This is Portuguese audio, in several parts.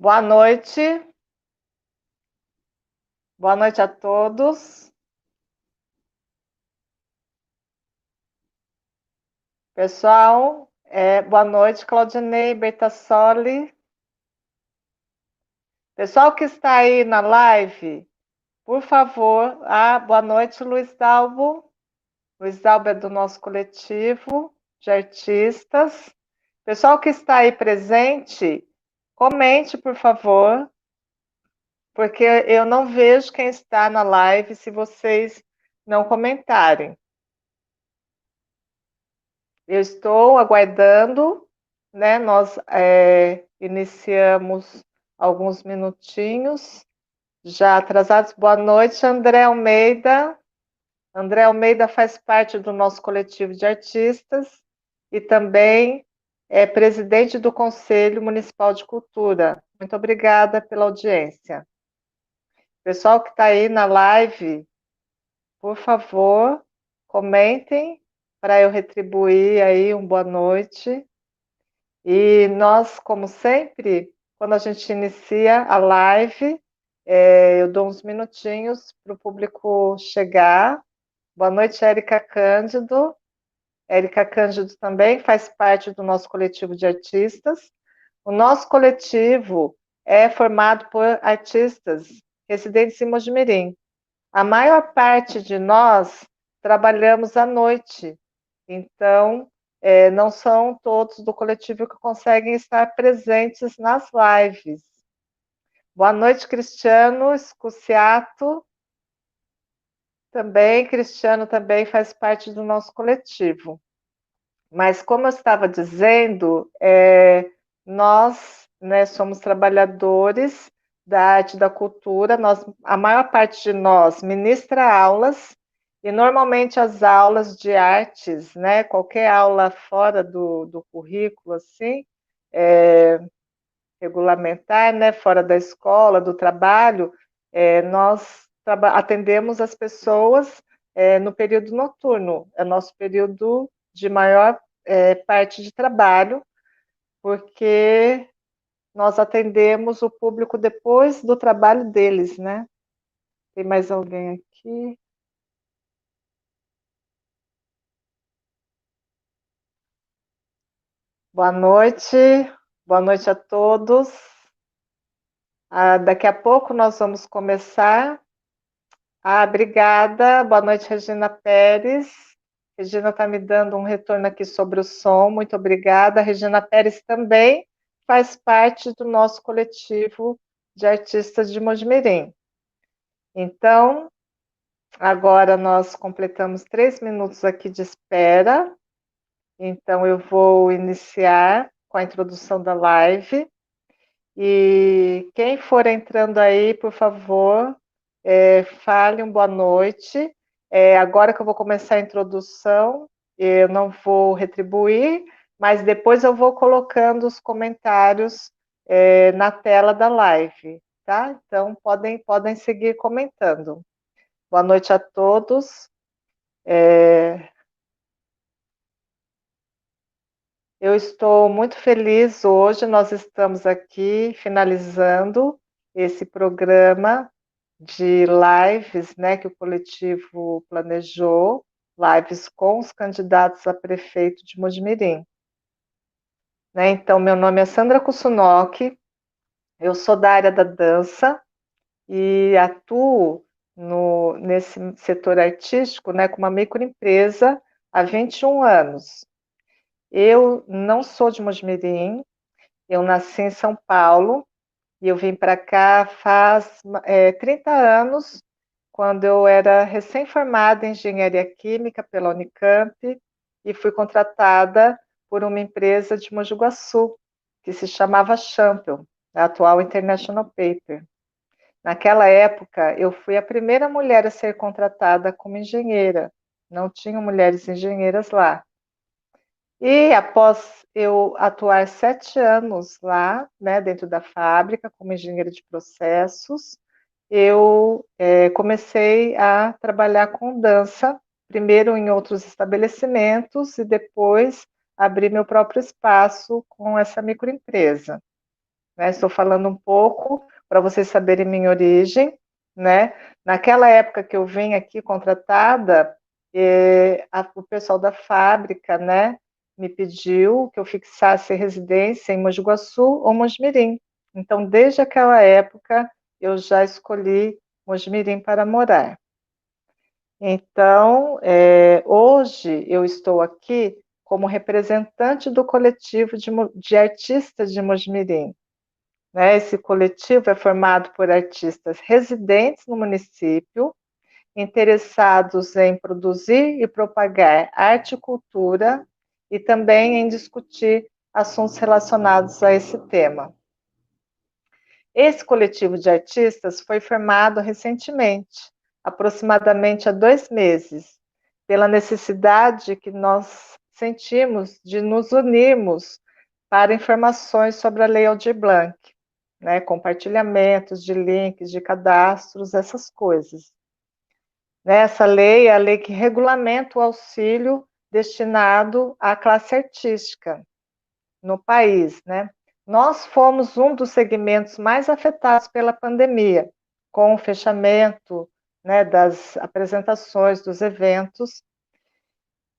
Boa noite, boa noite a todos. Pessoal, boa noite, Claudinei Bertassoli. Pessoal que está aí na live, por favor, boa noite, Luiz Dalbo. Luiz Dalbo é do nosso coletivo de artistas. Pessoal que está aí presente, comente, por favor, porque eu não vejo quem está na live se vocês não comentarem. Eu estou aguardando, né? Nós iniciamos alguns minutinhos, já atrasados. Boa noite, André Almeida. André Almeida faz parte do nosso coletivo de artistas e também é presidente do Conselho Municipal de Cultura. Muito obrigada pela audiência. Pessoal que está aí na live, por favor, comentem para eu retribuir aí um boa noite. E nós, como sempre, quando a gente inicia a live, eu dou uns minutinhos para o público chegar. Boa noite, Érica Cândido. Érica Cândido também faz parte do nosso coletivo de artistas. O nosso coletivo é formado por artistas residentes em Mojimirim. A maior parte de nós trabalhamos à noite, então não são todos do coletivo que conseguem estar presentes nas lives. Boa noite, Cristiano Scusiato. Também, Cristiano também faz parte do nosso coletivo. Mas, como eu estava dizendo, nós, né, somos trabalhadores da arte e da cultura, a maior parte de nós ministra aulas, e normalmente as aulas de artes, né, qualquer aula fora do currículo, assim, regulamentar, né, fora da escola, do trabalho, nós atendemos as pessoas no período noturno, é nosso período de maior parte de trabalho, porque nós atendemos o público depois do trabalho deles, né? Tem mais alguém aqui? Boa noite a todos. Daqui a pouco nós vamos começar. Obrigada. Boa noite, Regina Pérez. Regina está me dando um retorno aqui sobre o som. Muito obrigada. Regina Pérez também faz parte do nosso coletivo de artistas de Mojimirim. Então, agora nós completamos 3 minutos aqui de espera. Então, eu vou iniciar com a introdução da live. E quem for entrando aí, por favor, fale boa noite. Agora que eu vou começar a introdução, eu não vou retribuir, mas depois eu vou colocando os comentários na tela da live, tá? Então, podem seguir comentando. Boa noite a todos. Eu estou muito feliz hoje, nós estamos aqui finalizando esse programa de lives, né, que o coletivo planejou, lives com os candidatos a prefeito de Mojimirim. Né? Então, meu nome é Sandra Kusunoki, eu sou da área da dança e atuo nesse setor artístico, né, com uma microempresa há 21 anos. Eu não sou de Mojimirim, eu nasci em São Paulo e eu vim para cá faz 30 anos, quando eu era recém-formada em engenharia química pela Unicamp e fui contratada por uma empresa de Mogi Guaçu, que se chamava Champion, a atual International Paper. Naquela época, eu fui a primeira mulher a ser contratada como engenheira. Não tinham mulheres engenheiras lá. E após eu atuar 7 anos lá, né, dentro da fábrica, como engenheira de processos, eu comecei a trabalhar com dança, primeiro em outros estabelecimentos e depois abrir meu próprio espaço com essa microempresa. né? Estou falando um pouco para vocês saberem minha origem, né? Naquela época que eu vim aqui contratada, o pessoal da fábrica, né, me pediu que eu fixasse residência em Mogi Guaçu ou Mojimirim. Então, desde aquela época, eu já escolhi Mojimirim para morar. Então, hoje eu estou aqui como representante do coletivo de artistas de Mojimirim, né? Esse coletivo é formado por artistas residentes no município, interessados em produzir e propagar arte e cultura, e também em discutir assuntos relacionados a esse tema. Esse coletivo de artistas foi formado recentemente, aproximadamente há 2 meses, pela necessidade que nós sentimos de nos unirmos para informações sobre a Lei Aldir Blanc, né, compartilhamentos de links, de cadastros, essas coisas. Essa lei é a lei que regulamenta o auxílio destinado à classe artística no país, né? Nós fomos um dos segmentos mais afetados pela pandemia, com o fechamento, né, das apresentações, dos eventos.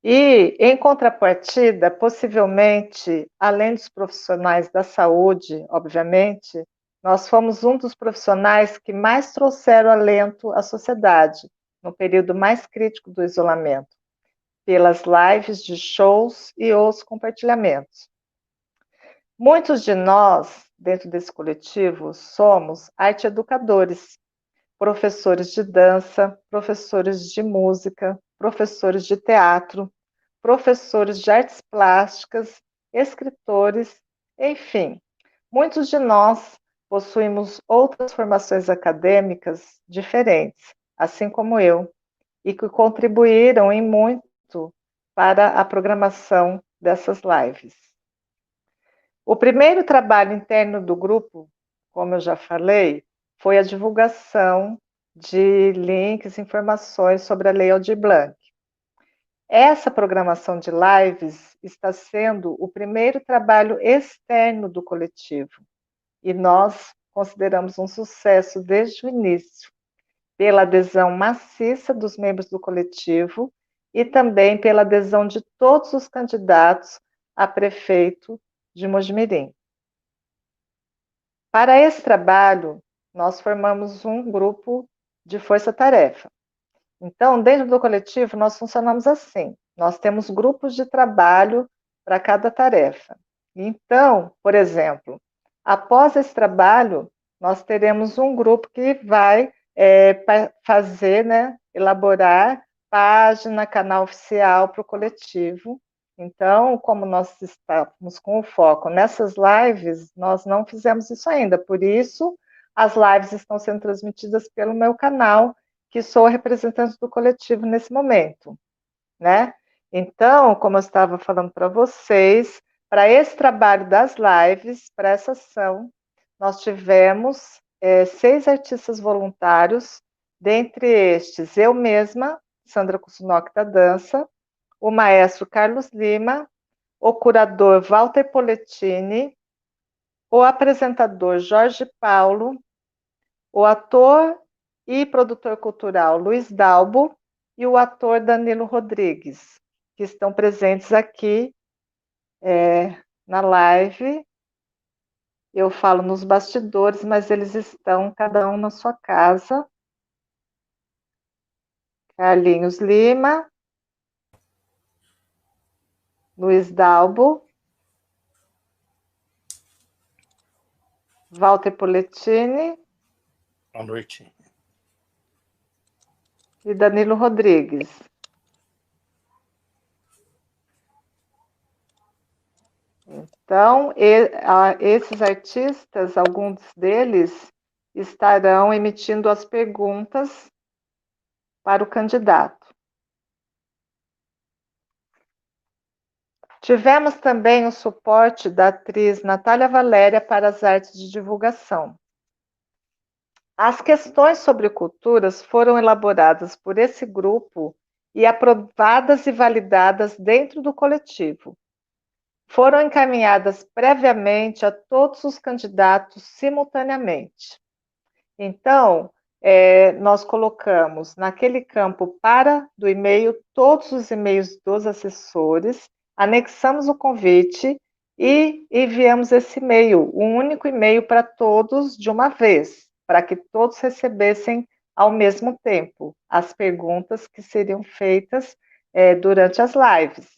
E, em contrapartida, possivelmente, além dos profissionais da saúde, obviamente, nós fomos um dos profissionais que mais trouxeram alento à sociedade, no período mais crítico do isolamento, pelas lives de shows e os compartilhamentos. Muitos de nós, dentro desse coletivo, somos arte-educadores, professores de dança, professores de música, professores de teatro, professores de artes plásticas, escritores, enfim. Muitos de nós possuímos outras formações acadêmicas diferentes, assim como eu, e que contribuíram em muito para a programação dessas lives. O primeiro trabalho interno do grupo, como eu já falei, foi a divulgação de links, informações sobre a Lei Aldir Blanc. Essa programação de lives está sendo o primeiro trabalho externo do coletivo e nós consideramos um sucesso desde o início, pela adesão maciça dos membros do coletivo e também pela adesão de todos os candidatos a prefeito de Mojimirim. Para esse trabalho, nós formamos um grupo de força-tarefa. Então, dentro do coletivo, nós funcionamos assim: nós temos grupos de trabalho para cada tarefa. Então, por exemplo, após esse trabalho, nós teremos um grupo que vai fazer, né, elaborar página, canal oficial para o coletivo. Então, como nós estamos com o foco nessas lives, nós não fizemos isso ainda, por isso as lives estão sendo transmitidas pelo meu canal, que sou a representante do coletivo nesse momento, né? Então, como eu estava falando para vocês, para esse trabalho das lives, para essa ação, nós tivemos 6 artistas voluntários, dentre estes, eu mesma, Sandra Kusunoki da dança, o maestro Carlos Lima, o curador Walter Polettini, o apresentador Jorge Paulo, o ator e produtor cultural Luiz Dalbo e o ator Danilo Rodrigues, que estão presentes aqui na live. Eu falo nos bastidores, mas eles estão cada um na sua casa. Carlinhos Lima, Luiz Dalbo, Walter Polettini. Boa noite. E Danilo Rodrigues. Então, esses artistas, alguns deles, estarão emitindo as perguntas para o candidato. Tivemos também o suporte da atriz Natália Valéria para as artes de divulgação. As questões sobre culturas foram elaboradas por esse grupo e aprovadas e validadas dentro do coletivo. foram encaminhadas previamente a todos os candidatos simultaneamente. Então, nós colocamos naquele campo para do e-mail todos os e-mails dos assessores, anexamos o convite e enviamos esse e-mail, um único e-mail para todos de uma vez, para que todos recebessem ao mesmo tempo as perguntas que seriam feitas durante as lives.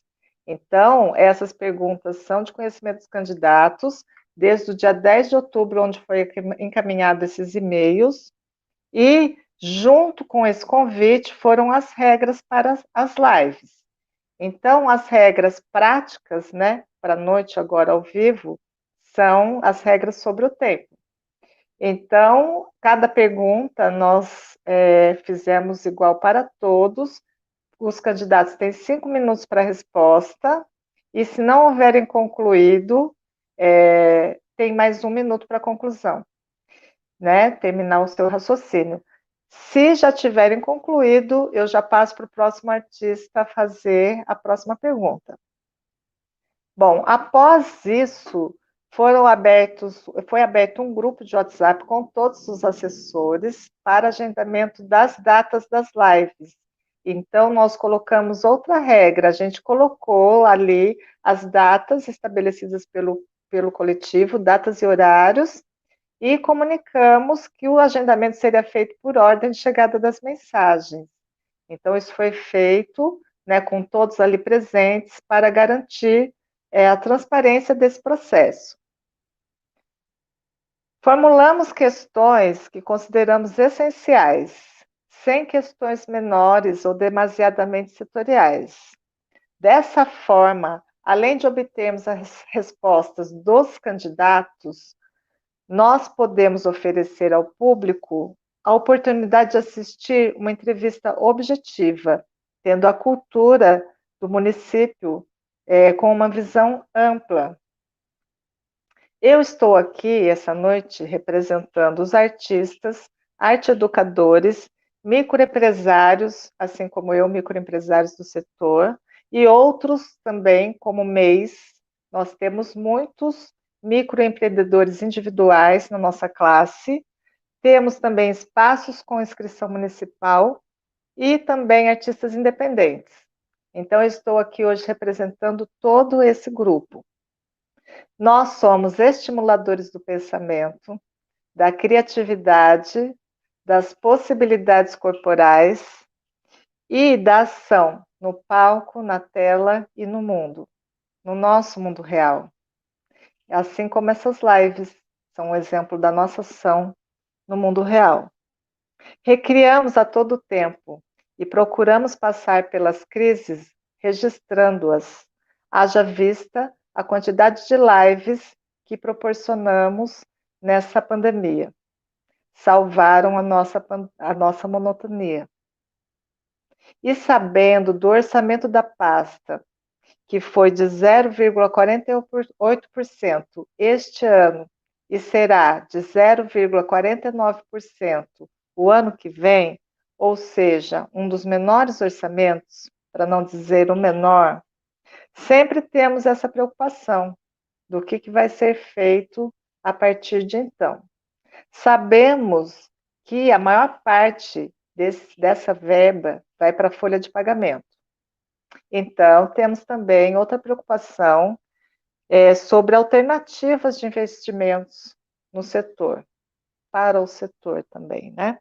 Então, essas perguntas são de conhecimento dos candidatos, desde o dia 10 de outubro, onde foi encaminhado esses e-mails, e junto com esse convite foram as regras para as lives. Então, as regras práticas, né, para a noite agora ao vivo, são as regras sobre o tempo. Então, cada pergunta nós fizemos igual para todos. Os candidatos têm 5 minutos para a resposta, e se não houverem concluído, tem mais 1 minuto para a conclusão, né? Terminar o seu raciocínio. Se já tiverem concluído, eu já passo para o próximo artista fazer a próxima pergunta. Bom, após isso, foi aberto um grupo de WhatsApp com todos os assessores para agendamento das datas das lives. Então, nós colocamos outra regra, a gente colocou ali as datas estabelecidas pelo coletivo, datas e horários, e comunicamos que o agendamento seria feito por ordem de chegada das mensagens. Então, isso foi feito, né, com todos ali presentes para garantir a transparência desse processo. Formulamos questões que consideramos essenciais, sem questões menores ou demasiadamente setoriais. Dessa forma, além de obtermos as respostas dos candidatos, nós podemos oferecer ao público a oportunidade de assistir uma entrevista objetiva, tendo a cultura do município com uma visão ampla. Eu estou aqui essa noite representando os artistas, arte-educadores, microempresários, assim como eu, microempresários do setor, e outros também, como MEIs. Nós temos muitos microempreendedores individuais na nossa classe, temos também espaços com inscrição municipal e também artistas independentes. Então, eu estou aqui hoje representando todo esse grupo. Nós somos estimuladores do pensamento, da criatividade, das possibilidades corporais e da ação no palco, na tela e no mundo, no nosso mundo real. Assim como essas lives são um exemplo da nossa ação no mundo real. Recriamos a todo tempo e procuramos passar pelas crises registrando-as, haja vista a quantidade de lives que proporcionamos nessa pandemia. Salvaram a nossa monotonia. E sabendo do orçamento da pasta, que foi de 0,48% este ano e será de 0,49% o ano que vem, ou seja, um dos menores orçamentos, para não dizer o menor, sempre temos essa preocupação do que vai ser feito a partir de então. Sabemos que a maior parte dessa verba vai para a folha de pagamento. Então, temos também outra preocupação sobre alternativas de investimentos no setor, para o setor também, né?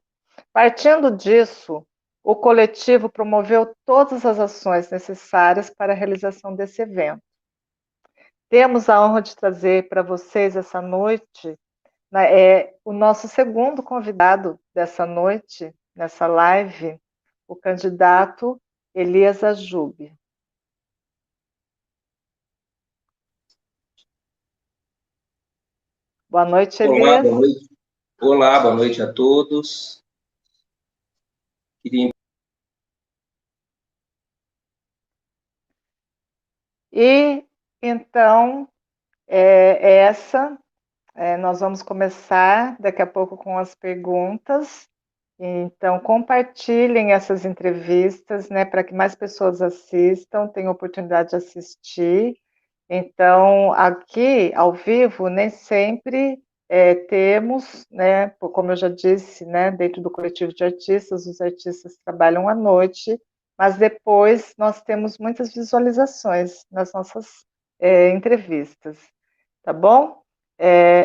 Partindo disso, o coletivo promoveu todas as ações necessárias para a realização desse evento. Temos a honra de trazer para vocês essa noite o nosso segundo convidado dessa noite, nessa live, o candidato Elias Ajube. Boa noite, Elias. Olá, boa noite. Olá, boa noite a todos. E então, nós vamos começar daqui a pouco com as perguntas. Então, compartilhem essas entrevistas, né, para que mais pessoas assistam, tenham oportunidade de assistir Então, aqui, ao vivo, nem sempre temos, né, como eu já disse, né, dentro do coletivo de artistas, os artistas trabalham à noite, mas depois nós temos muitas visualizações nas nossas entrevistas, tá bom?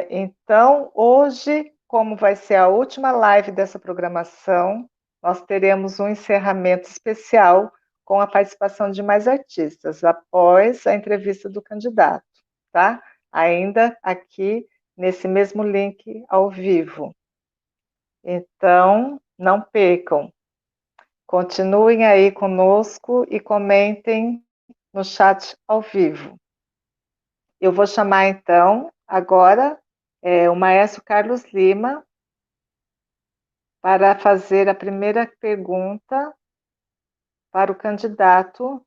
Então, hoje, como vai ser a última live dessa programação, nós teremos um encerramento especial com a participação de mais artistas, após a entrevista do candidato, tá? Ainda aqui nesse mesmo link ao vivo. Então, não percam. Continuem aí conosco e comentem no chat ao vivo. Eu vou chamar, então, agora o maestro Carlos Lima para fazer a primeira pergunta para o candidato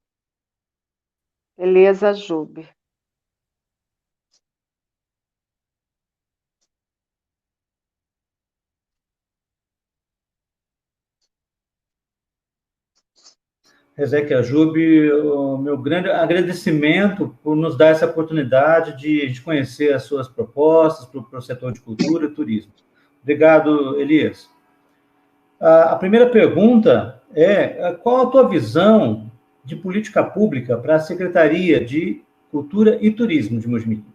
Elias Ajube. Ezequiel Ajube, o meu grande agradecimento por nos dar essa oportunidade de conhecer as suas propostas para o setor de cultura e turismo. Obrigado, Elias. A primeira pergunta é: qual a tua visão de política pública para a Secretaria de Cultura e Turismo de Mogi Mirim?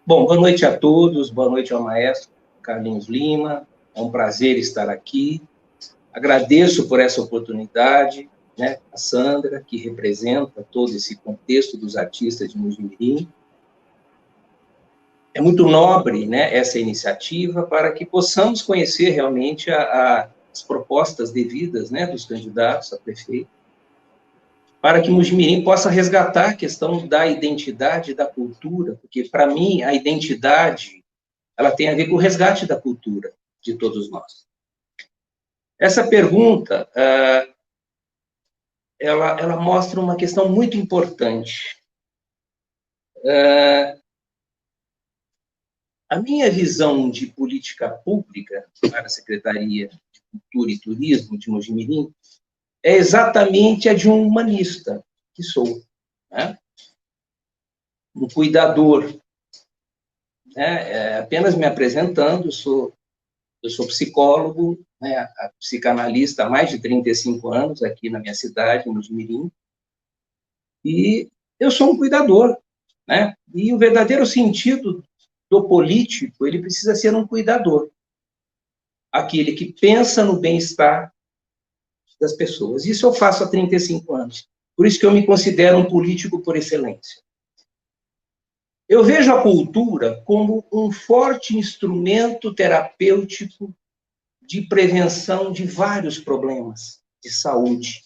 Bom, boa noite a todos, boa noite ao maestro Carlinhos Lima, é um prazer estar aqui. Agradeço por essa oportunidade, né, a Sandra, que representa todo esse contexto dos artistas de Mogi Mirim. É muito nobre, né, essa iniciativa para que possamos conhecer realmente as propostas devidas, né, dos candidatos a prefeito, para que Mogi Mirim possa resgatar a questão da identidade da cultura, porque, para mim, a identidade ela tem a ver com o resgate da cultura de todos nós. Essa pergunta, ela mostra uma questão muito importante. A minha visão de política pública para a Secretaria de Cultura e Turismo de Mogi Mirim é exatamente a de um humanista, que sou, né? Um cuidador. Apenas me apresentando, eu sou psicólogo, né, psicanalista há mais de 35 anos aqui na minha cidade, em Mogi Mirim, e eu sou um cuidador, né? E o verdadeiro sentido do político, ele precisa ser um cuidador, aquele que pensa no bem-estar das pessoas. Isso eu faço há 35 anos. Por isso que eu me considero um político por excelência. Eu vejo a cultura como um forte instrumento terapêutico de prevenção de vários problemas de saúde.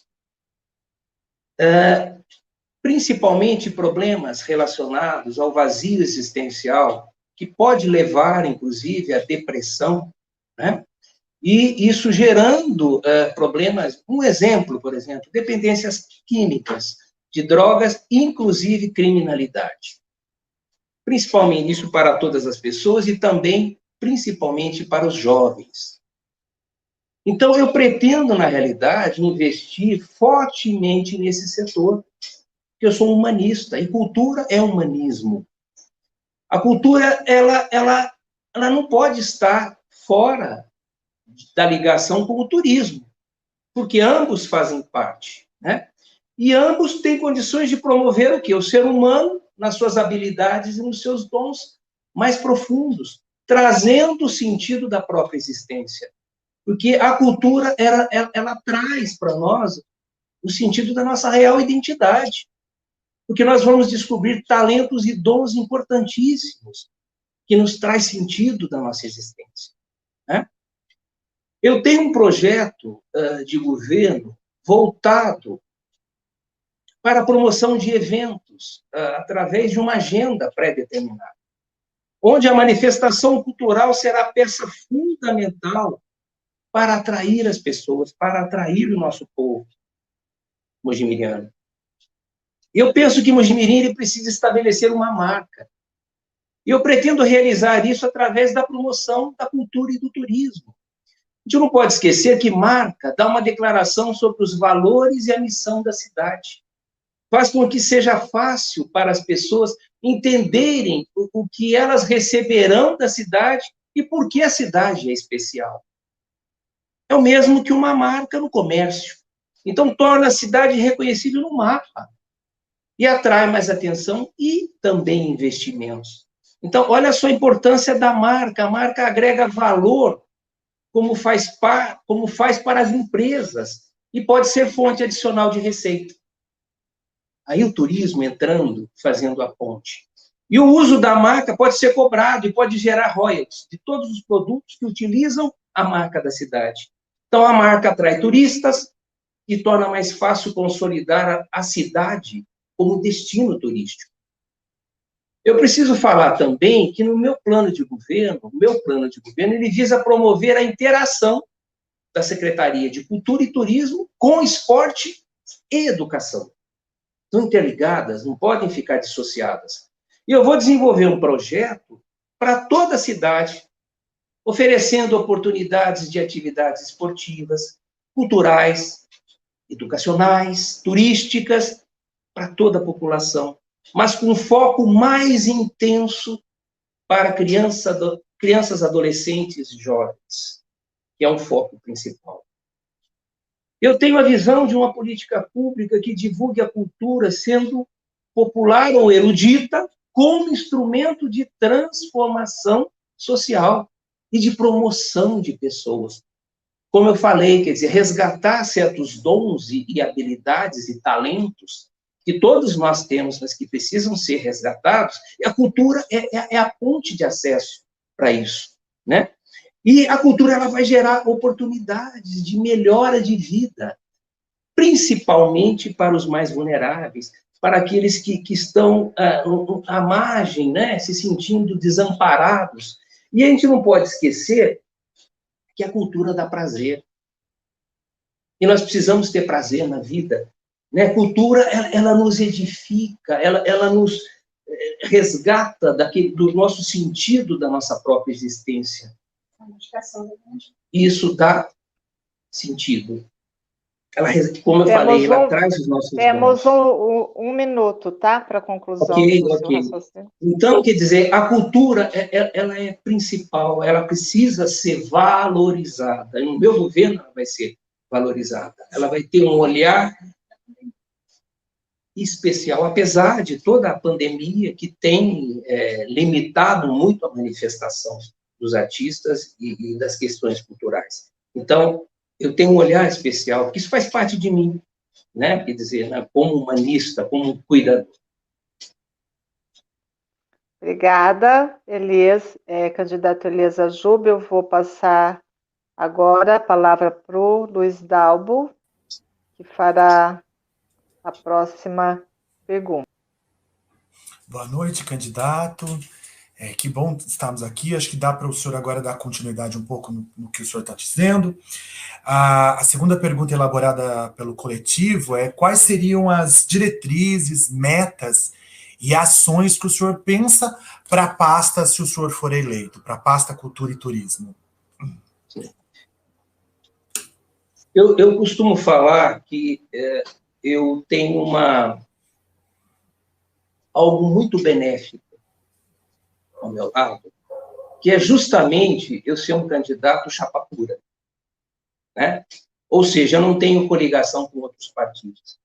Principalmente problemas relacionados ao vazio existencial, que pode levar, inclusive, à depressão, né? E isso gerando problemas, um exemplo, por exemplo, dependências químicas, de drogas, inclusive criminalidade. Principalmente isso para todas as pessoas e também, principalmente, para os jovens. Então, eu pretendo, na realidade, investir fortemente nesse setor, porque eu sou um humanista, e cultura é humanismo. A cultura, ela não pode estar fora da ligação com o turismo, porque ambos fazem parte, né? E ambos têm condições de promover o quê? O ser humano nas suas habilidades e nos seus dons mais profundos, trazendo o sentido da própria existência. Porque a cultura, ela traz para nós o sentido da nossa real identidade. Porque nós vamos descobrir talentos e dons importantíssimos que nos traz sentido da nossa existência, né? Eu tenho um projeto de governo voltado para a promoção de eventos através de uma agenda pré-determinada, onde a manifestação cultural será a peça fundamental para atrair as pessoas, para atrair o nosso povo mojimiriano. Eu penso que Mogi Mirim ele precisa estabelecer uma marca. E eu pretendo realizar isso através da promoção da cultura e do turismo. A gente não pode esquecer que marca dá uma declaração sobre os valores e a missão da cidade. faz com que seja fácil para as pessoas entenderem o que elas receberão da cidade e por que a cidade é especial. É o mesmo que uma marca no comércio. Então, torna a cidade reconhecível no mapa e atrai mais atenção e também investimentos. Então, olha só a importância da marca. A marca agrega valor, como faz para as empresas, e pode ser fonte adicional de receita. Aí o turismo entrando, fazendo a ponte. E o uso da marca pode ser cobrado e pode gerar royalties de todos os produtos que utilizam a marca da cidade. Então, a marca atrai turistas e torna mais fácil consolidar a cidade como destino turístico. Eu preciso falar também que no meu plano de governo, ele visa promover a interação da Secretaria de Cultura e Turismo com esporte e educação. Estão interligadas, não podem ficar dissociadas. E eu vou desenvolver um projeto para toda a cidade, oferecendo oportunidades de atividades esportivas, culturais, educacionais, turísticas, para toda a população, mas com um foco mais intenso para crianças, adolescentes e jovens, que é um foco principal. Eu tenho a visão de uma política pública que divulgue a cultura sendo popular ou erudita como instrumento de transformação social e de promoção de pessoas. Como eu falei, quer dizer, resgatar certos dons e habilidades e talentos que todos nós temos, mas que precisam ser resgatados, e a cultura é a ponte de acesso para isso, né? E a cultura ela vai gerar oportunidades de melhora de vida, principalmente para os mais vulneráveis, para aqueles que estão à margem, né, se sentindo desamparados. E a gente não pode esquecer que a cultura dá prazer. E nós precisamos ter prazer na vida. Né? Cultura, ela nos edifica, ela nos resgata do nosso sentido da nossa própria existência. Isso dá sentido. Ela, como eu falei, ela traz os nossos Temos um minuto, tá? Para a conclusão do seu raciocínio. Então, quer dizer, a cultura, ela é principal, ela precisa ser valorizada. No meu governo, ela vai ser valorizada. Ela vai ter um olhar especial, apesar de toda a pandemia que tem limitado muito a manifestação dos artistas e das questões culturais. Então, eu tenho um olhar especial, porque isso faz parte de mim, né? Quer dizer, né? Como humanista, como cuidador. Obrigada, Elias. Candidato Elias Ajub, eu vou passar agora a palavra para o Luiz Dalbo, que fará a próxima pergunta. Boa noite, candidato. Que bom estarmos aqui. Acho que dá para o senhor agora dar continuidade um pouco no que o senhor está dizendo. A segunda pergunta elaborada pelo coletivo é: quais seriam as diretrizes, metas e ações que o senhor pensa para a pasta, se o senhor for eleito, para a pasta Cultura e Turismo? Eu costumo falar que eu tenho algo muito benéfico ao meu lado, que é justamente eu ser um candidato chapa pura, né? Ou seja, eu não tenho coligação com outros partidos.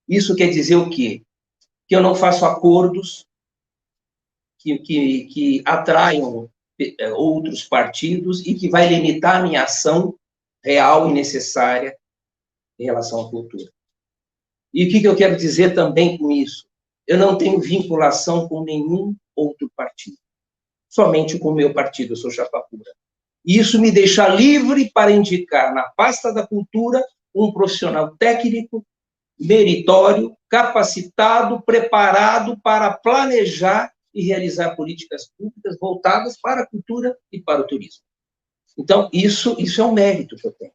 Isso quer dizer o quê? Que eu não faço acordos que atraiam outros partidos e que vai limitar a minha ação real e necessária em relação à cultura. E o que eu quero dizer também com isso? Eu não tenho vinculação com nenhum outro partido. Somente com o meu partido, eu sou chapa pura. E isso me deixa livre para indicar na pasta da cultura um profissional técnico, meritório, capacitado, preparado para planejar e realizar políticas públicas voltadas para a cultura e para o turismo. Então, isso é um mérito que eu tenho.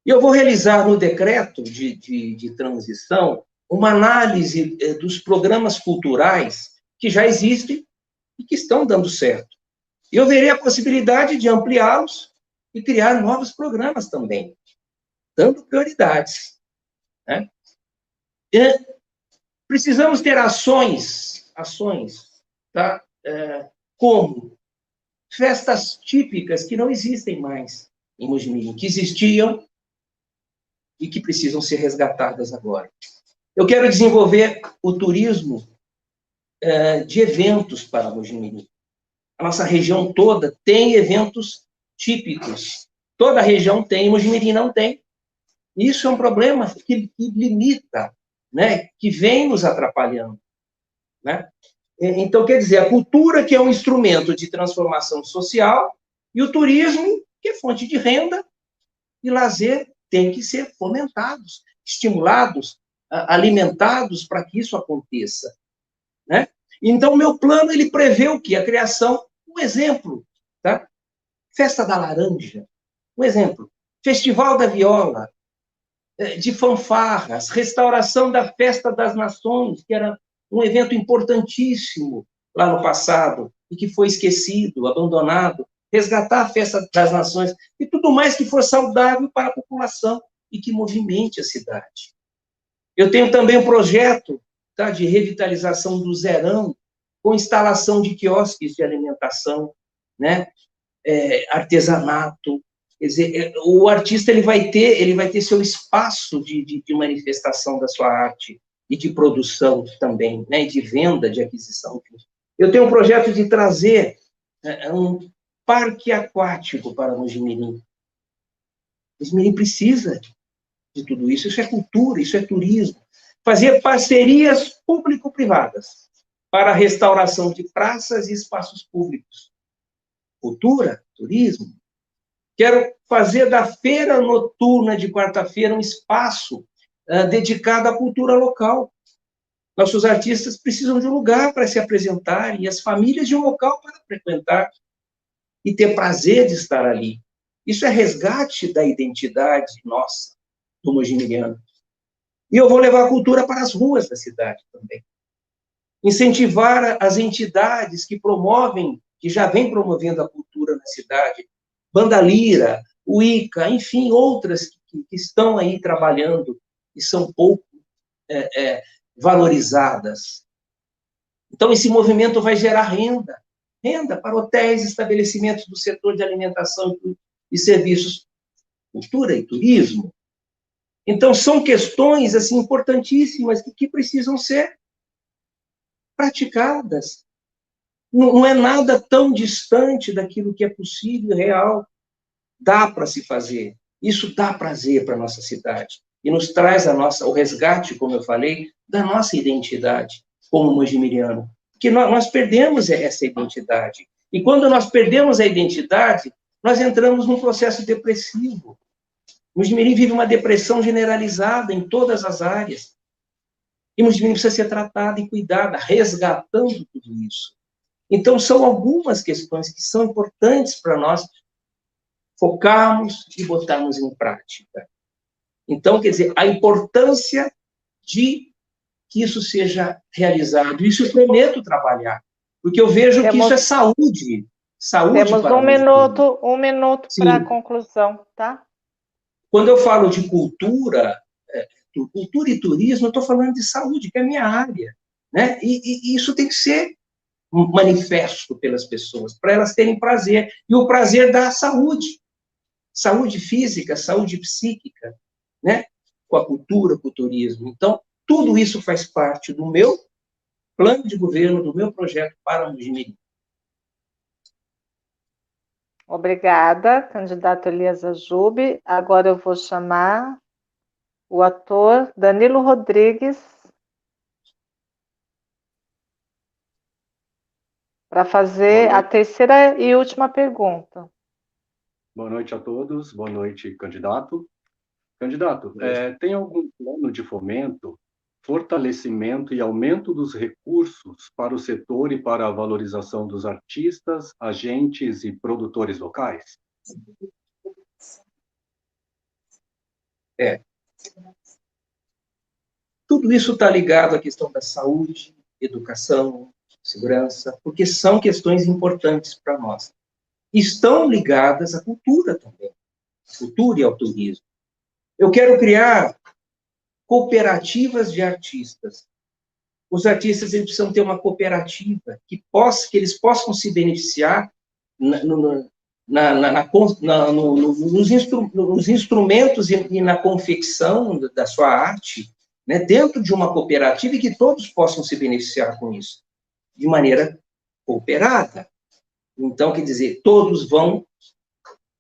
E eu vou realizar no decreto de transição uma análise dos programas culturais que já existem e que estão dando certo. E eu verei a possibilidade de ampliá-los e criar novos programas também, dando prioridades, né? Precisamos ter ações, tá? Como festas típicas que não existem mais em Mojimirim, que existiam e que precisam ser resgatadas agora. Eu quero desenvolver o turismo de eventos para Mojimirim. A nossa região toda tem eventos típicos. Toda a região tem, Mojimirim não tem. Isso é um problema que limita, né? Que vem nos atrapalhando, né? Então, quer dizer, a cultura, que é um instrumento de transformação social, e o turismo, que é fonte de renda e lazer, tem que ser fomentados, estimulados, alimentados para que isso aconteça, né? Então, o meu plano, ele prevê o quê? A criação, um exemplo, tá? Festa da Laranja, um exemplo. Festival da Viola, de fanfarras, restauração da Festa das Nações, que era um evento importantíssimo lá no passado, e que foi esquecido, abandonado, resgatar a Festa das Nações, e tudo mais que for saudável para a população e que movimente a cidade. Eu tenho também um projeto, tá, de revitalização do Zerão, com instalação de quiosques de alimentação, né, artesanato. Quer dizer, o artista ele vai ter seu espaço de manifestação da sua arte e de produção também, né, de venda, de aquisição. Eu tenho um projeto de trazer um parque aquático para Mojimirim. Mojimirim precisa de tudo isso. Isso é cultura, isso é turismo. Fazer parcerias público-privadas para a restauração de praças e espaços públicos. Cultura, turismo. Quero fazer da feira noturna de quarta-feira um espaço dedicado à cultura local. Nossos artistas precisam de um lugar para se apresentar e as famílias de um local para frequentar e ter prazer de estar ali. Isso é resgate da identidade nossa, do mojimiriano. E eu vou levar a cultura para as ruas da cidade também. Incentivar as entidades que promovem, que já vêm promovendo a cultura na cidade, Banda Lira, o ICA, enfim, outras que estão aí trabalhando e são pouco valorizadas. Então, esse movimento vai gerar renda para hotéis, estabelecimentos do setor de alimentação e serviços, cultura e turismo. Então, são questões assim, importantíssimas que precisam ser praticadas. Não é nada tão distante daquilo que é possível e real. Dá para se fazer. Isso dá prazer para a nossa cidade. E nos traz o resgate, como eu falei, da nossa identidade como mojimiriano. Porque nós perdemos essa identidade. E quando nós perdemos a identidade, nós entramos num processo depressivo. Mojimirim vive uma depressão generalizada em todas as áreas. E Mojimirim precisa ser tratada e cuidada, resgatando tudo isso. Então, são algumas questões que são importantes para nós focarmos e botarmos em prática. Então, quer dizer, a importância de que isso seja realizado. Isso eu prometo trabalhar, porque eu vejo que isso é saúde. Saúde. Temos um minuto para a conclusão, tá? Quando eu falo de cultura e turismo, eu estou falando de saúde, que é a minha área, né? E isso tem que ser manifesto pelas pessoas, para elas terem prazer. E o prazer dá saúde. Saúde física, saúde psíquica, né? Com a cultura, com o turismo. Então, tudo isso faz parte do meu plano de governo, do meu projeto para Mojimirim. Obrigada, candidato Elias Ajub. Agora eu vou chamar o ator Danilo Rodrigues para fazer a terceira e última pergunta. Boa noite a todos, boa noite, candidato. Candidato, tem algum plano de fomento, fortalecimento e aumento dos recursos para o setor e para a valorização dos artistas, agentes e produtores locais? Tudo isso está ligado à questão da saúde, educação, segurança, porque são questões importantes para nós. Estão ligadas à cultura também, à cultura e ao turismo. Eu quero criar cooperativas de artistas. Os artistas eles precisam ter uma cooperativa que eles possam se beneficiar nos instrumentos e na confecção da sua arte, né, dentro de uma cooperativa e que todos possam se beneficiar com isso, de maneira cooperada. Então, quer dizer, todos vão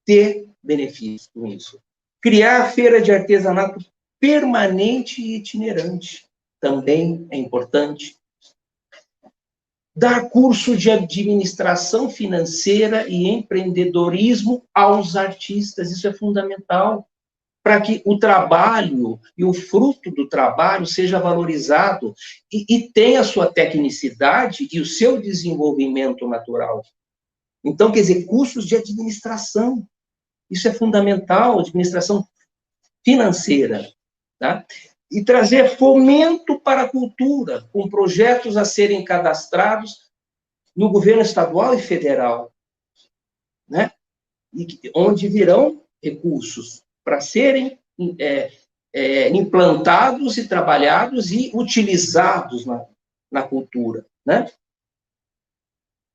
ter benefício com isso. Criar feira de artesanato permanente e itinerante também é importante. Dar curso de administração financeira e empreendedorismo aos artistas, isso é fundamental, para que o trabalho e o fruto do trabalho seja valorizado e tenha a sua tecnicidade e o seu desenvolvimento natural. Então, quer dizer, cursos de administração, isso é fundamental, administração financeira, tá? E trazer fomento para a cultura, com projetos a serem cadastrados no governo estadual e federal, né? Onde virão recursos para serem implantados e trabalhados e utilizados na cultura, né?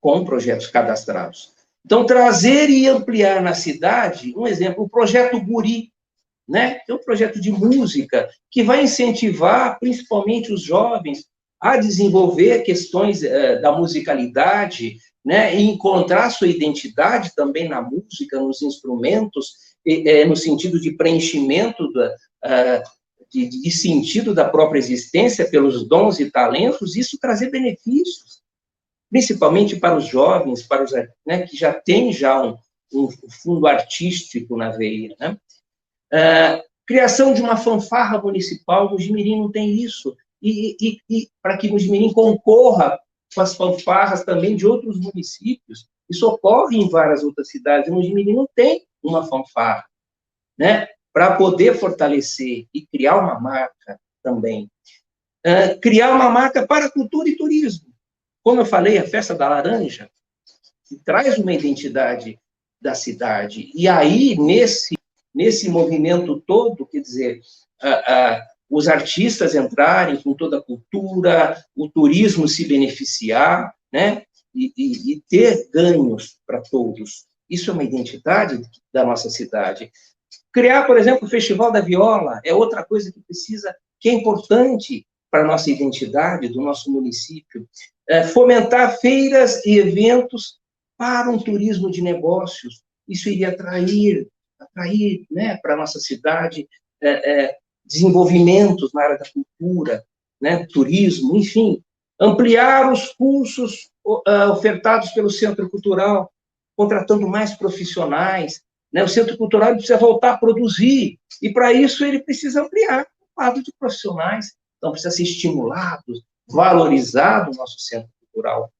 Com projetos cadastrados. Então, trazer e ampliar na cidade, um exemplo, o projeto Guri, né? É um projeto de música que vai incentivar, principalmente os jovens, a desenvolver questões da musicalidade, né? E encontrar sua identidade também na música, nos instrumentos, no sentido de preenchimento de sentido da própria existência pelos dons e talentos, isso trazer benefícios, principalmente para os jovens, para os, né, que já têm um fundo artístico na veia, né? Criação de uma fanfarra municipal, Mojimirim não tem isso, e para que Mojimirim concorra com as fanfarras também de outros municípios, isso ocorre em várias outras cidades, e Mojimirim não tem uma fanfarra, né, para poder fortalecer e criar uma marca também. Criar uma marca para cultura e turismo. Como eu falei, a Festa da Laranja, que traz uma identidade da cidade, e aí, nesse movimento todo, quer dizer, os artistas entrarem com toda a cultura, o turismo se beneficiar, né, e ter ganhos para todos. Isso é uma identidade da nossa cidade. Criar, por exemplo, o Festival da Viola é outra coisa que é importante para a nossa identidade do nosso município. Fomentar feiras e eventos para um turismo de negócios. Isso iria atrair, né, para a nossa cidade, desenvolvimentos na área da cultura, né, turismo, enfim. Ampliar os cursos ofertados pelo Centro Cultural, contratando mais profissionais, né? O Centro Cultural precisa voltar a produzir, e para isso ele precisa ampliar o quadro de profissionais, então precisa ser estimulado, valorizado o nosso Centro Cultural.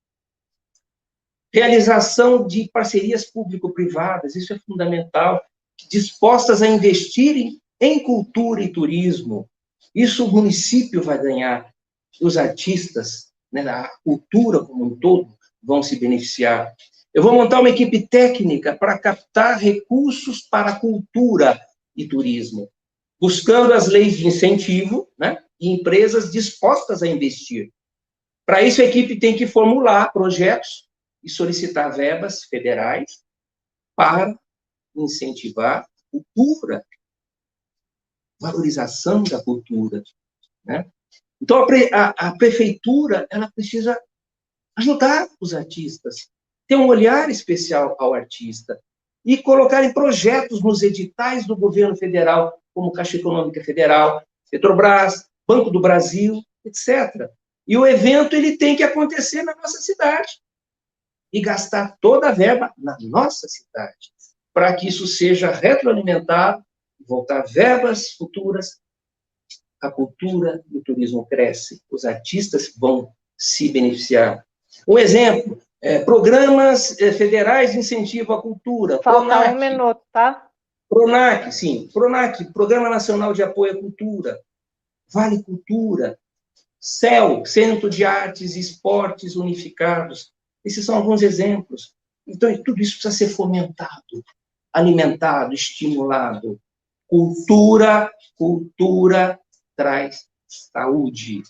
Realização de parcerias público-privadas, isso é fundamental, dispostas a investir em cultura e turismo. Isso o município vai ganhar, os artistas, né, a cultura como um todo, vão se beneficiar. Eu vou montar uma equipe técnica para captar recursos para a cultura e turismo, buscando as leis de incentivo, né, e empresas dispostas a investir. Para isso, a equipe tem que formular projetos e solicitar verbas federais para incentivar a cultura, valorização da cultura, né? Então, a prefeitura, ela precisa ajudar os artistas, ter um olhar especial ao artista e colocar em projetos nos editais do governo federal, como Caixa Econômica Federal, Petrobras, Banco do Brasil, etc. E o evento ele tem que acontecer na nossa cidade e gastar toda a verba na nossa cidade, para que isso seja retroalimentado, voltar verbas futuras, a cultura e o turismo crescem, os artistas vão se beneficiar. Um exemplo, programas federais de incentivo à cultura. Falta PRONAC, 1 minuto, tá? PRONAC, sim, PRONAC, Programa Nacional de Apoio à Cultura, Vale Cultura, CEL, Centro de Artes e Esportes Unificados. Esses são alguns exemplos. Então, tudo isso precisa ser fomentado, alimentado, estimulado. Cultura, cultura traz saúde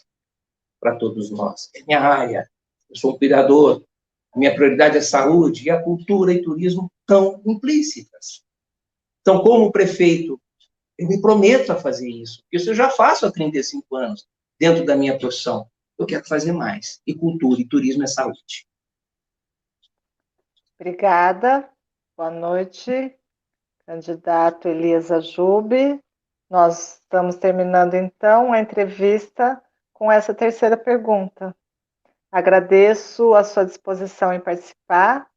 para todos nós. É minha área, eu sou um cuidador, a minha prioridade é saúde, e a cultura e turismo estão implícitas. Então, como prefeito, eu me prometo a fazer isso, porque isso eu já faço há 35 anos, dentro da minha profissão. Eu quero fazer mais, e cultura e turismo é saúde. Obrigada. Boa noite, candidato Elias Ajube. Nós estamos terminando, então, a entrevista com essa terceira pergunta. Agradeço a sua disposição em participar,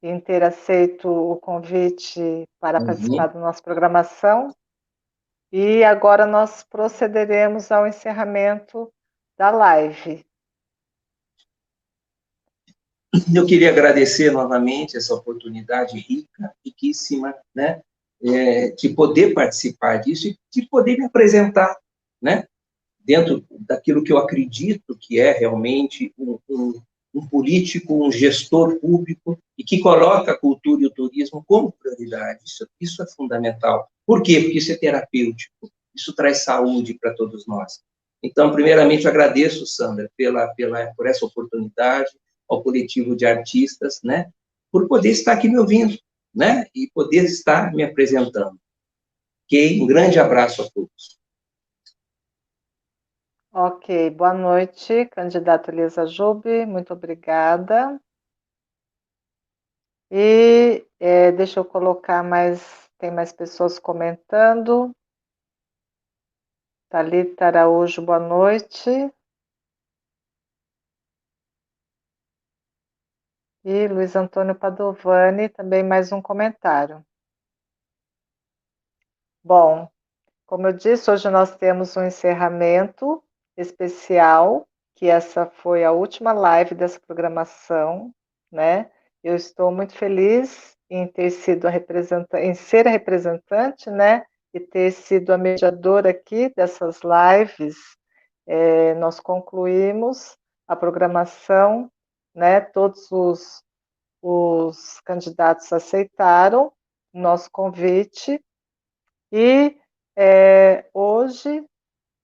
em ter aceito o convite para participar da nossa programação. E agora nós procederemos ao encerramento da live. Eu queria agradecer novamente essa oportunidade rica, riquíssima, né, de poder participar disso e de poder me apresentar, né, dentro daquilo que eu acredito que é realmente um político, um gestor público, e que coloca a cultura e o turismo como prioridade. Isso é fundamental. Por quê? Porque isso é terapêutico, isso traz saúde para todos nós. Então, primeiramente, eu agradeço, Sandra, por essa oportunidade, ao coletivo de artistas, né, por poder estar aqui me ouvindo, né, e poder estar me apresentando. Ok? Um grande abraço a todos. Ok, boa noite, candidato Elias Ajube, muito obrigada. E deixa eu colocar tem mais pessoas comentando. Thalita Araújo, boa noite. E Luiz Antônio Padovani, também mais um comentário. Bom, como eu disse, hoje nós temos um encerramento especial, que essa foi a última live dessa programação, né? Eu estou muito feliz em ter sido em ser a representante, né? E ter sido a mediadora aqui dessas lives. Nós concluímos a programação, né? Todos os candidatos aceitaram o nosso convite e hoje,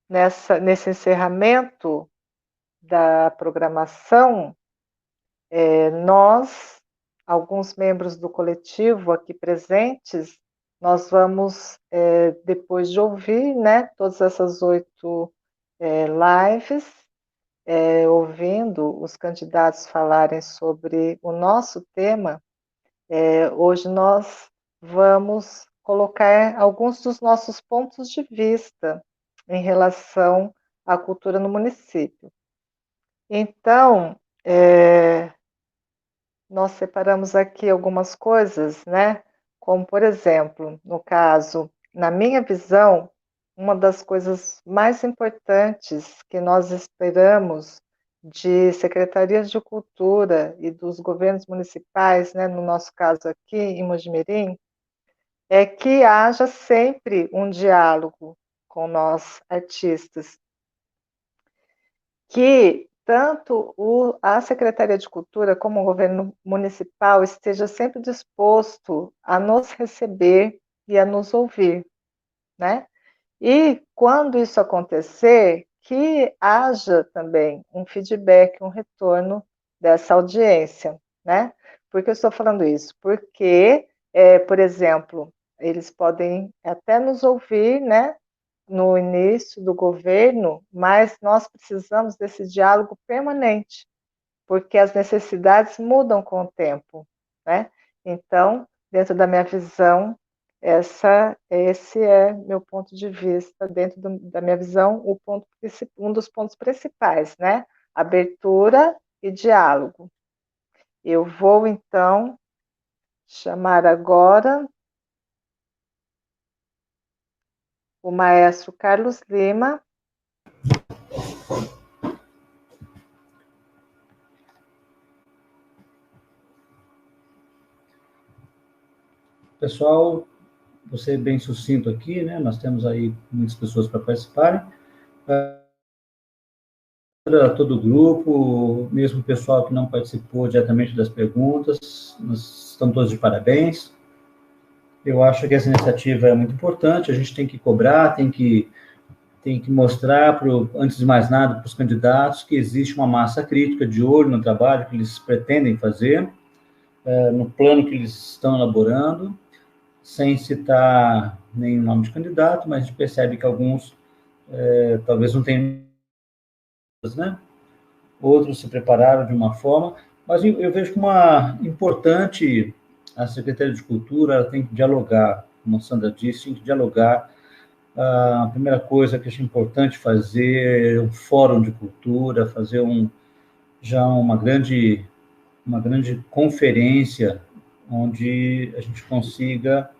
nesse encerramento da programação, nós, alguns membros do coletivo aqui presentes, nós vamos, depois de ouvir, né, todas essas 8 lives, ouvindo os candidatos falarem sobre o nosso tema, hoje nós vamos colocar alguns dos nossos pontos de vista em relação à cultura no município. Então, nós separamos aqui algumas coisas, né? Como, por exemplo, no caso, na minha visão, uma das coisas mais importantes que nós esperamos de secretarias de cultura e dos governos municipais, né, no nosso caso aqui em Mojimirim, é que haja sempre um diálogo com nós artistas, que tanto a Secretaria de Cultura como o governo municipal esteja sempre disposto a nos receber e a nos ouvir, né? E quando isso acontecer, que haja também um feedback, um retorno dessa audiência, né? Por que eu estou falando isso? Porque, por exemplo, eles podem até nos ouvir, né, no início do governo, mas nós precisamos desse diálogo permanente, porque as necessidades mudam com o tempo, né? Então, dentro da minha visão, esse é meu ponto de vista, dentro da minha visão, um dos pontos principais, né? Abertura e diálogo. Eu vou, então, chamar agora o maestro Carlos Lima. Pessoal, vou ser bem sucinto aqui, né? Nós temos aí muitas pessoas para participarem. Para todo o grupo, mesmo o pessoal que não participou diretamente das perguntas, nós estamos todos de parabéns. Eu acho que essa iniciativa é muito importante, a gente tem que cobrar, tem que tem que mostrar, antes de mais nada, para os candidatos, que existe uma massa crítica de olho no trabalho que eles pretendem fazer, no plano que eles estão elaborando, sem citar nenhum nome de candidato, mas a gente percebe que alguns talvez não tenham, né? Outros se prepararam de uma forma, mas eu vejo como importante a Secretaria de Cultura, ela tem que dialogar, como a Sandra disse, tem que dialogar. A primeira coisa que acho importante fazer é um fórum de cultura, fazer já uma grande conferência onde a gente consiga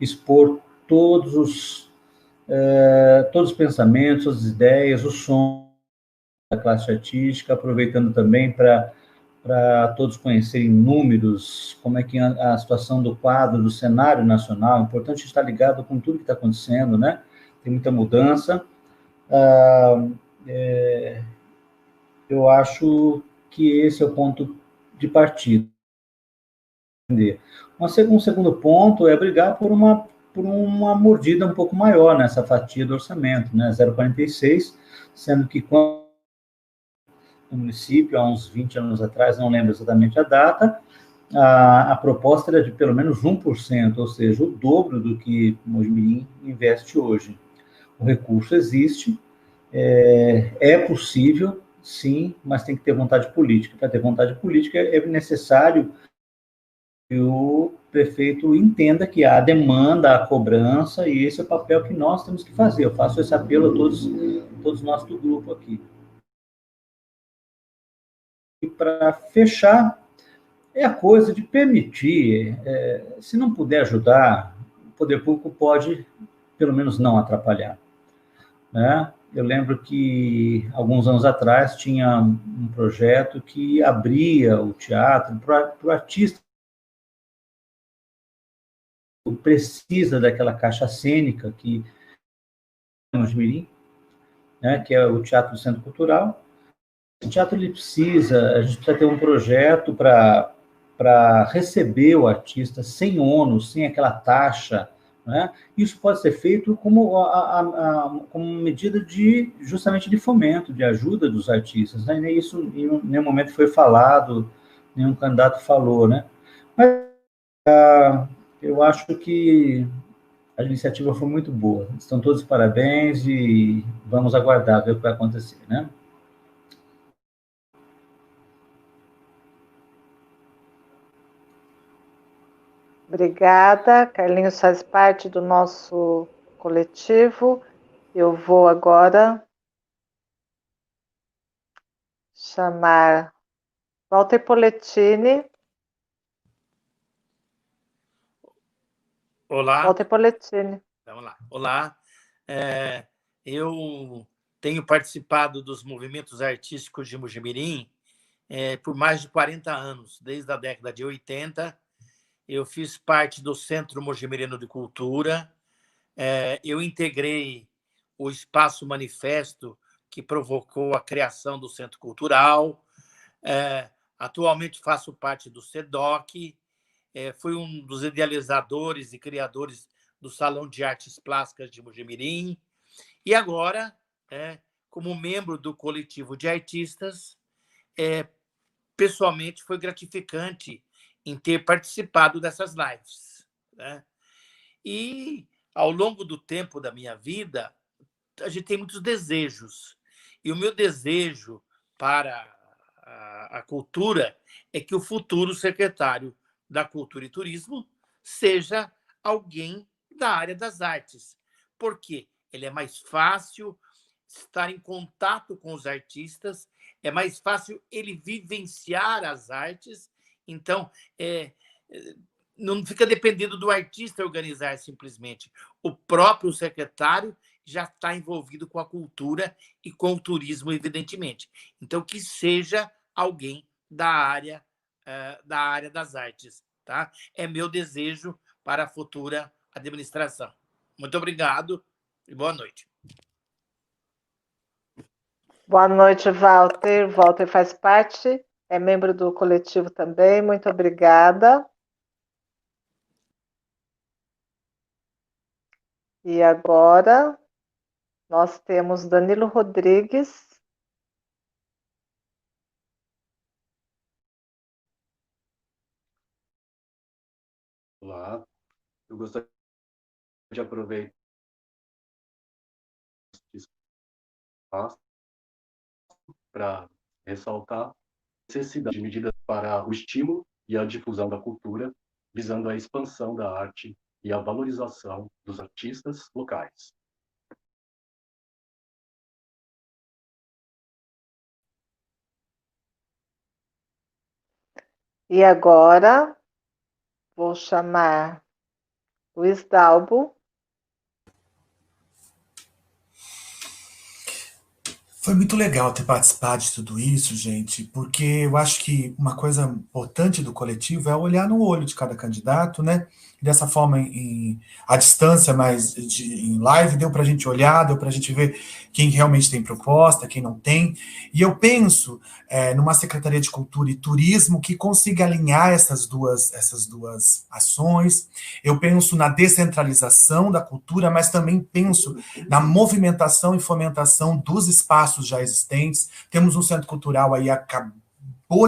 expor todos os pensamentos, as ideias, os sons da classe artística, aproveitando também para todos conhecerem números, como é que a situação do quadro, do cenário nacional. É importante estar ligado com tudo que está acontecendo, né? Tem muita mudança. Eu acho que esse é o ponto de partida. Um segundo ponto é brigar por uma mordida um pouco maior nessa fatia do orçamento, né? 0,46, sendo que quando no município, há uns 20 anos atrás, não lembro exatamente a data, a proposta era de pelo menos 1%, ou seja, o dobro do que Mojimirim investe hoje. O recurso existe, é possível, sim, mas tem que ter vontade política. Para ter vontade política, é necessário que o prefeito entenda que há demanda, há cobrança, e esse é o papel que nós temos que fazer. Eu faço esse apelo a todos nós do grupo aqui. E para fechar, é a coisa de permitir, se não puder ajudar, o poder público pode, pelo menos, não atrapalhar, né? Eu lembro que, alguns anos atrás, tinha um projeto que abria o teatro para o artista que precisa daquela caixa cênica que temos Mirim, né, que é o Teatro do Centro Cultural. O teatro, a gente precisa ter um projeto para receber o artista sem ônus, sem aquela taxa, né? Isso pode ser feito como medida justamente de fomento, de ajuda dos artistas, né? E isso em nenhum momento foi falado, nenhum candidato falou, né? Mas eu acho que a iniciativa foi muito boa. Estão todos de parabéns e vamos aguardar ver o que vai acontecer, né? Obrigada. Carlinhos faz parte do nosso coletivo. Eu vou agora chamar Walter Polettini. Olá. Walter Polettini. Vamos lá. Olá. Eu tenho participado dos movimentos artísticos de Mojimirim por mais de 40 anos, desde a década de 80. Eu fiz parte do Centro Mojimirino de Cultura. Eu integrei o Espaço Manifesto, que provocou a criação do Centro Cultural. Atualmente faço parte do SEDOC. Fui um dos idealizadores e criadores do Salão de Artes Plásticas de Mojimirim. E agora, como membro do coletivo de artistas, pessoalmente foi gratificante em ter participado dessas lives, né? E, ao longo do tempo da minha vida, a gente tem muitos desejos. E o meu desejo para a cultura é que o futuro secretário da Cultura e Turismo seja alguém da área das artes. Por quê? Ele é mais fácil estar em contato com os artistas, é mais fácil ele vivenciar as artes. Então, não fica dependendo do artista organizar simplesmente. O próprio secretário já está envolvido com a cultura e com o turismo, evidentemente. Então, que seja alguém da área das artes, tá? É meu desejo para a futura administração. Muito obrigado e boa noite. Boa noite, Walter. Walter faz parte, é membro do coletivo também. Muito obrigada. E agora, nós temos Danilo Rodrigues. Olá, eu gostaria de aproveitar esse espaço para ressaltar a necessidade de medidas para o estímulo e a difusão da cultura, visando a expansão da arte e a valorização dos artistas locais. E agora vou chamar Luiz Dalbo. Foi muito legal ter participado de tudo isso, gente, porque eu acho que uma coisa importante do coletivo é olhar no olho de cada candidato, né? E dessa forma, à distância, mas em live, deu para a gente olhar, deu para a gente ver quem realmente tem proposta, quem não tem. E eu penso numa Secretaria de Cultura e Turismo que consiga alinhar essas duas ações. Eu penso na descentralização da cultura, mas também penso na movimentação e fomentação dos espaços já existentes. Temos um centro cultural aí acabou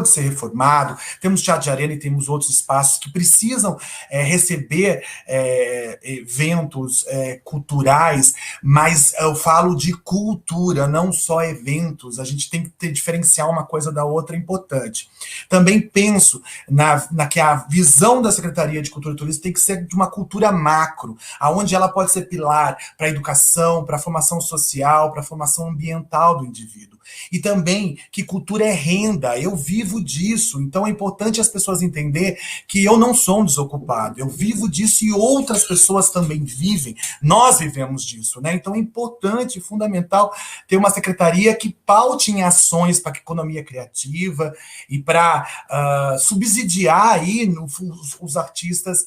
de ser reformado, temos Teatro de Arena e temos outros espaços que precisam receber eventos culturais, mas eu falo de cultura, não só eventos. A gente tem que diferenciar uma coisa da outra importante. Também penso na que a visão da Secretaria de Cultura e Turismo tem que ser de uma cultura macro, aonde ela pode ser pilar para a educação, para a formação social, para a formação ambiental do indivíduo. E também que cultura é renda, eu vivo disso, então é importante as pessoas entenderem que eu não sou um desocupado, eu vivo disso e outras pessoas também vivem, nós vivemos disso, né? Então é importante e fundamental ter uma secretaria que paute em ações para a economia criativa e para subsidiar aí os artistas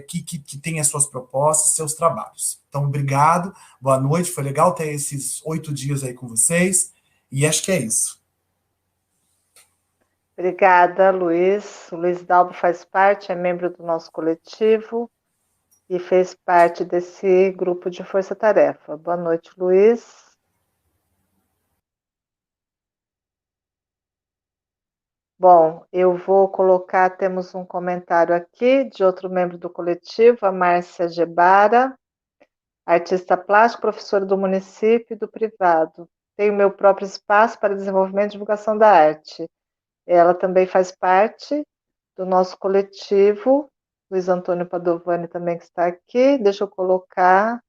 que têm as suas propostas, seus trabalhos. Então, obrigado, boa noite, foi legal ter esses 8 dias aí com vocês. E acho que é isso. Obrigada, Luiz. O Luiz Dalbo faz parte, é membro do nosso coletivo e fez parte desse grupo de força-tarefa. Boa noite, Luiz. Bom, eu vou colocar, temos um comentário aqui de outro membro do coletivo, a Márcia Gebara, artista plástico, professora do município e do privado. Tenho meu próprio espaço para desenvolvimento e divulgação da arte. Ela também faz parte do nosso coletivo. Luiz Antônio Padovani também que está aqui. Deixa eu colocar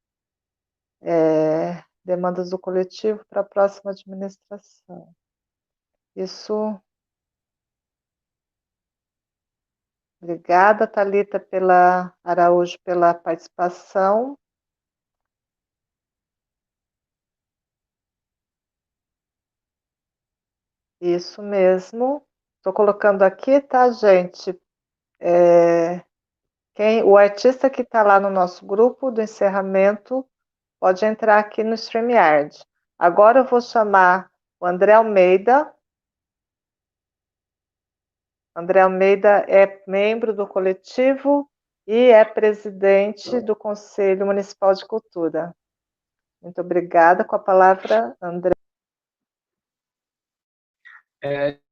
demandas do coletivo para a próxima administração. Isso. Obrigada, Thalita Araújo, pela participação. Isso mesmo. Estou colocando aqui, tá, gente? O artista que está lá no nosso grupo do encerramento pode entrar aqui no StreamYard. Agora eu vou chamar o André Almeida. André Almeida é membro do coletivo e é presidente do Conselho Municipal de Cultura. Muito obrigada. Com a palavra, André.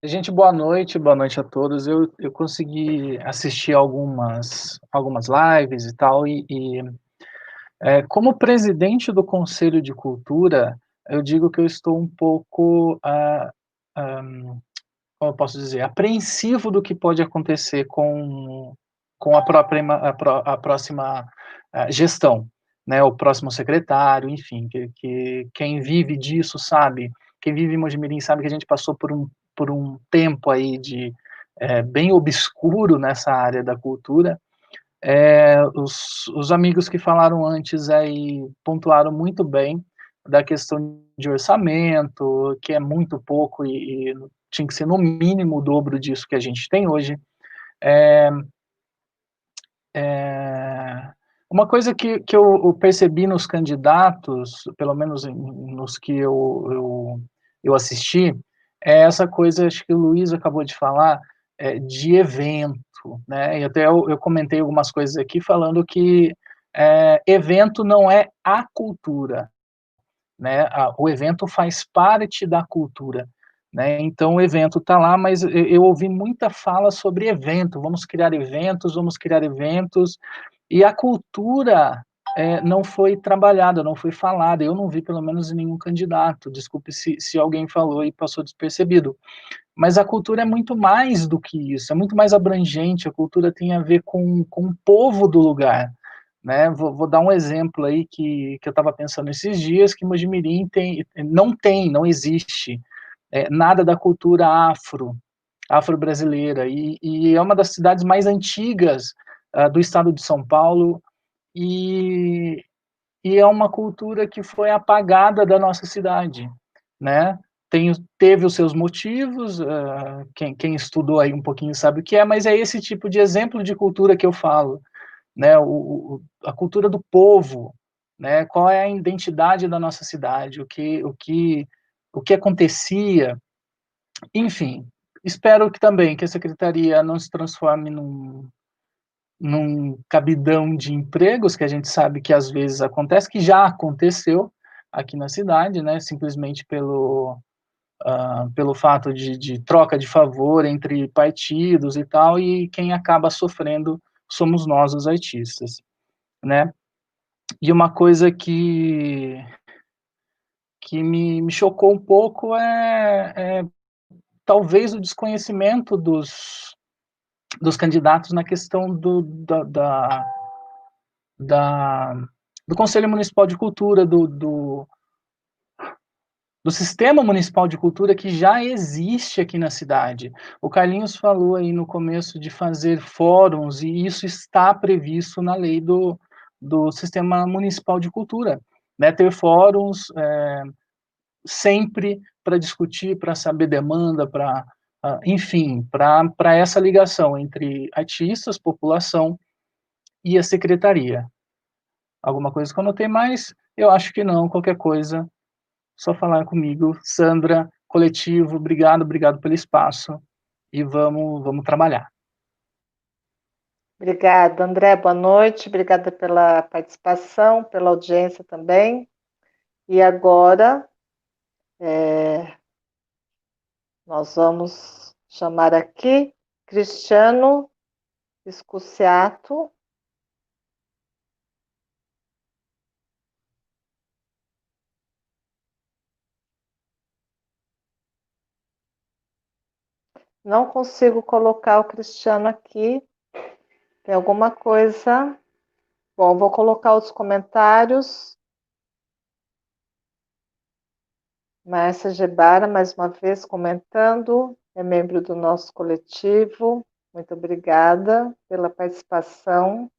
Gente, boa noite a todos. Eu consegui assistir algumas lives e tal, como presidente do Conselho de Cultura, eu digo que eu estou um pouco, como eu posso dizer, apreensivo do que pode acontecer com a próxima gestão, né, o próximo secretário, enfim, que quem vive disso sabe, quem vive em Mojimirim sabe que a gente passou por um tempo aí bem obscuro nessa área da cultura. Os amigos que falaram antes aí pontuaram muito bem da questão de orçamento, que é muito pouco e tinha que ser no mínimo o dobro disso que a gente tem hoje. Uma coisa que eu percebi nos candidatos, pelo menos nos que eu assisti, é essa coisa, acho que o Luiz acabou de falar, de evento, né? E até eu comentei algumas coisas aqui falando que evento não é a cultura, né? O evento faz parte da cultura, né? Então o evento está lá, mas eu ouvi muita fala sobre evento, vamos criar eventos, e a cultura não foi trabalhada, não foi falada. Eu não vi, pelo menos, nenhum candidato. Desculpe se alguém falou e passou despercebido. Mas a cultura é muito mais do que isso, é muito mais abrangente. A cultura tem a ver com o povo do lugar, né? Vou dar um exemplo aí que eu estava pensando esses dias, que Mojimirim não existe nada da cultura afro-brasileira, e é uma das cidades mais antigas do estado de São Paulo, e é uma cultura que foi apagada da nossa cidade, né? Teve os seus motivos, quem estudou aí um pouquinho sabe o que é, mas é esse tipo de exemplo de cultura que eu falo, né? A cultura do povo, né? Qual é a identidade da nossa cidade, o que acontecia, enfim. Espero que também que a secretaria não se transforme num cabidão de empregos, que a gente sabe que às vezes acontece, que já aconteceu aqui na cidade, né, simplesmente pelo fato de troca de favor entre partidos e tal, e quem acaba sofrendo somos nós, os artistas, né. E uma coisa que me chocou um pouco é talvez o desconhecimento dos candidatos na questão da, do Conselho Municipal de Cultura, do Sistema Municipal de Cultura que já existe aqui na cidade. O Carlinhos falou aí no começo de fazer fóruns, e isso está previsto na lei do Sistema Municipal de Cultura, né? Ter fóruns sempre para discutir, para saber demanda, enfim, para essa ligação entre artistas, população e a secretaria. Alguma coisa que eu notei mais? Eu acho que não. Qualquer coisa, só falar comigo. Sandra, coletivo, obrigado pelo espaço. E vamos trabalhar. Obrigada, André. Boa noite. Obrigada pela participação, pela audiência também. E agora, nós vamos chamar aqui Cristiano Escuciato. Não consigo colocar o Cristiano aqui. Tem alguma coisa? Bom, vou colocar os comentários. Márcia Gebara, mais uma vez, comentando. É membro do nosso coletivo. Muito obrigada pela participação.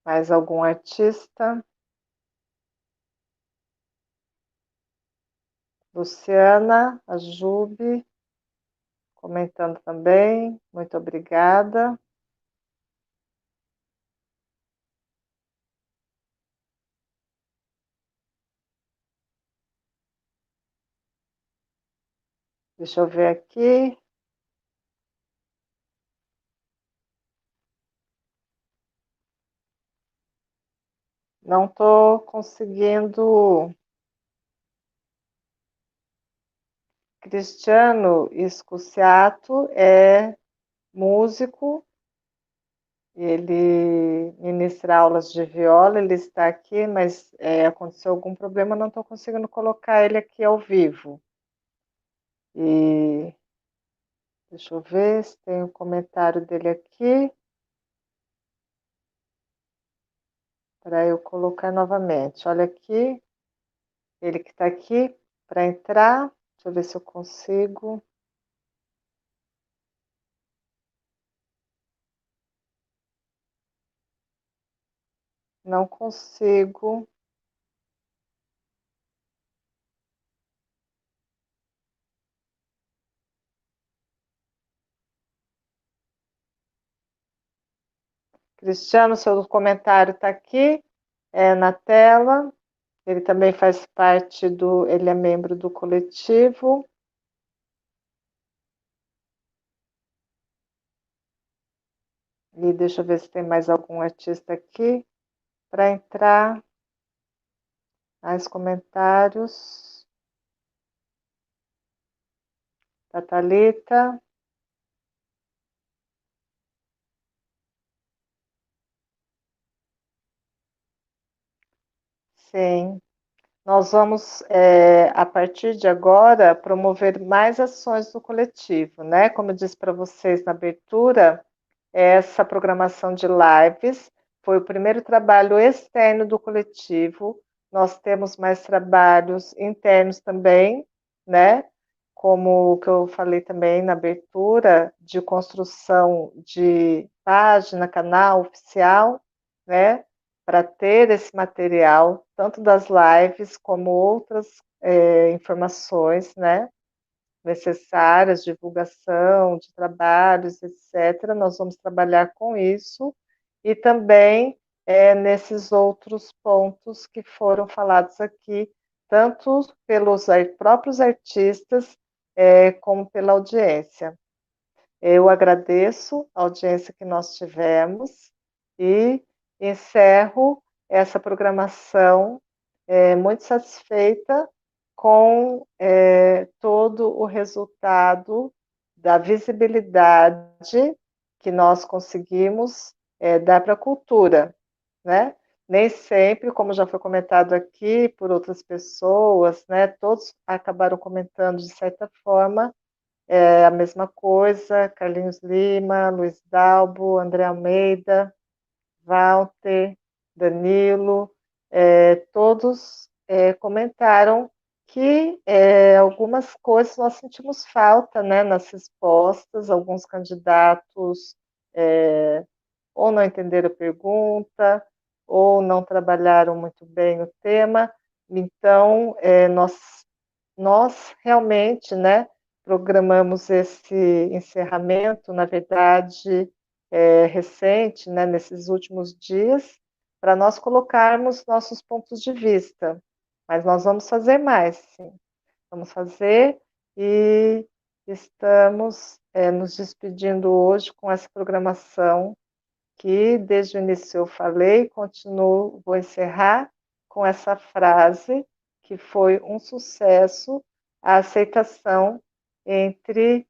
Mais algum artista? Luciana, a Jube, comentando também. Muito obrigada. Deixa eu ver aqui. Não estou conseguindo. Cristiano Escuciato é músico, ele ministra aulas de viola, ele está aqui, mas aconteceu algum problema, não estou conseguindo colocar ele aqui ao vivo. E deixa eu ver se tem um comentário dele aqui, para eu colocar novamente. Olha aqui, ele que está aqui para entrar, deixa eu ver se eu consigo. Não consigo. Cristiano, seu comentário está aqui, na tela. Ele também faz parte ele é membro do coletivo. E deixa eu ver se tem mais algum artista aqui para entrar. Mais comentários? Thalita? Sim. Nós vamos, a partir de agora, promover mais ações do coletivo, né? Como eu disse para vocês na abertura, essa programação de lives foi o primeiro trabalho externo do coletivo. Nós temos mais trabalhos internos também, né? Como o que eu falei também na abertura, de construção de página, canal oficial, né? Para ter esse material, tanto das lives como outras informações, né? Necessárias, divulgação de trabalhos, etc. Nós vamos trabalhar com isso e também nesses outros pontos que foram falados aqui, tanto pelos próprios artistas como pela audiência. Eu agradeço a audiência que nós tivemos e encerro essa programação muito satisfeita com todo o resultado da visibilidade que nós conseguimos dar para a cultura, né? Nem sempre, como já foi comentado aqui por outras pessoas, né? Todos acabaram comentando de certa forma a mesma coisa, Carlinhos Lima, Luiz Dalbo, André Almeida, Walter, Danilo, todos comentaram que algumas coisas nós sentimos falta, né, nas respostas, alguns candidatos ou não entenderam a pergunta, ou não trabalharam muito bem o tema, então nós realmente, né, programamos esse encerramento, na verdade, recente, né, nesses últimos dias, para nós colocarmos nossos pontos de vista. Mas nós vamos fazer mais, sim. Vamos fazer e estamos nos despedindo hoje com essa programação que desde o início eu falei, continuo, vou encerrar com essa frase que foi um sucesso, a aceitação entre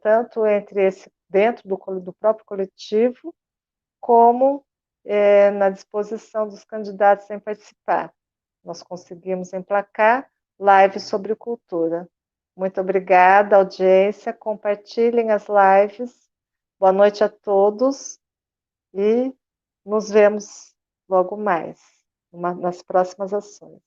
tanto entre esse dentro do próprio coletivo, como na disposição dos candidatos em participar. Nós conseguimos emplacar lives sobre cultura. Muito obrigada, audiência. Compartilhem as lives. Boa noite a todos e nos vemos logo mais nas próximas ações.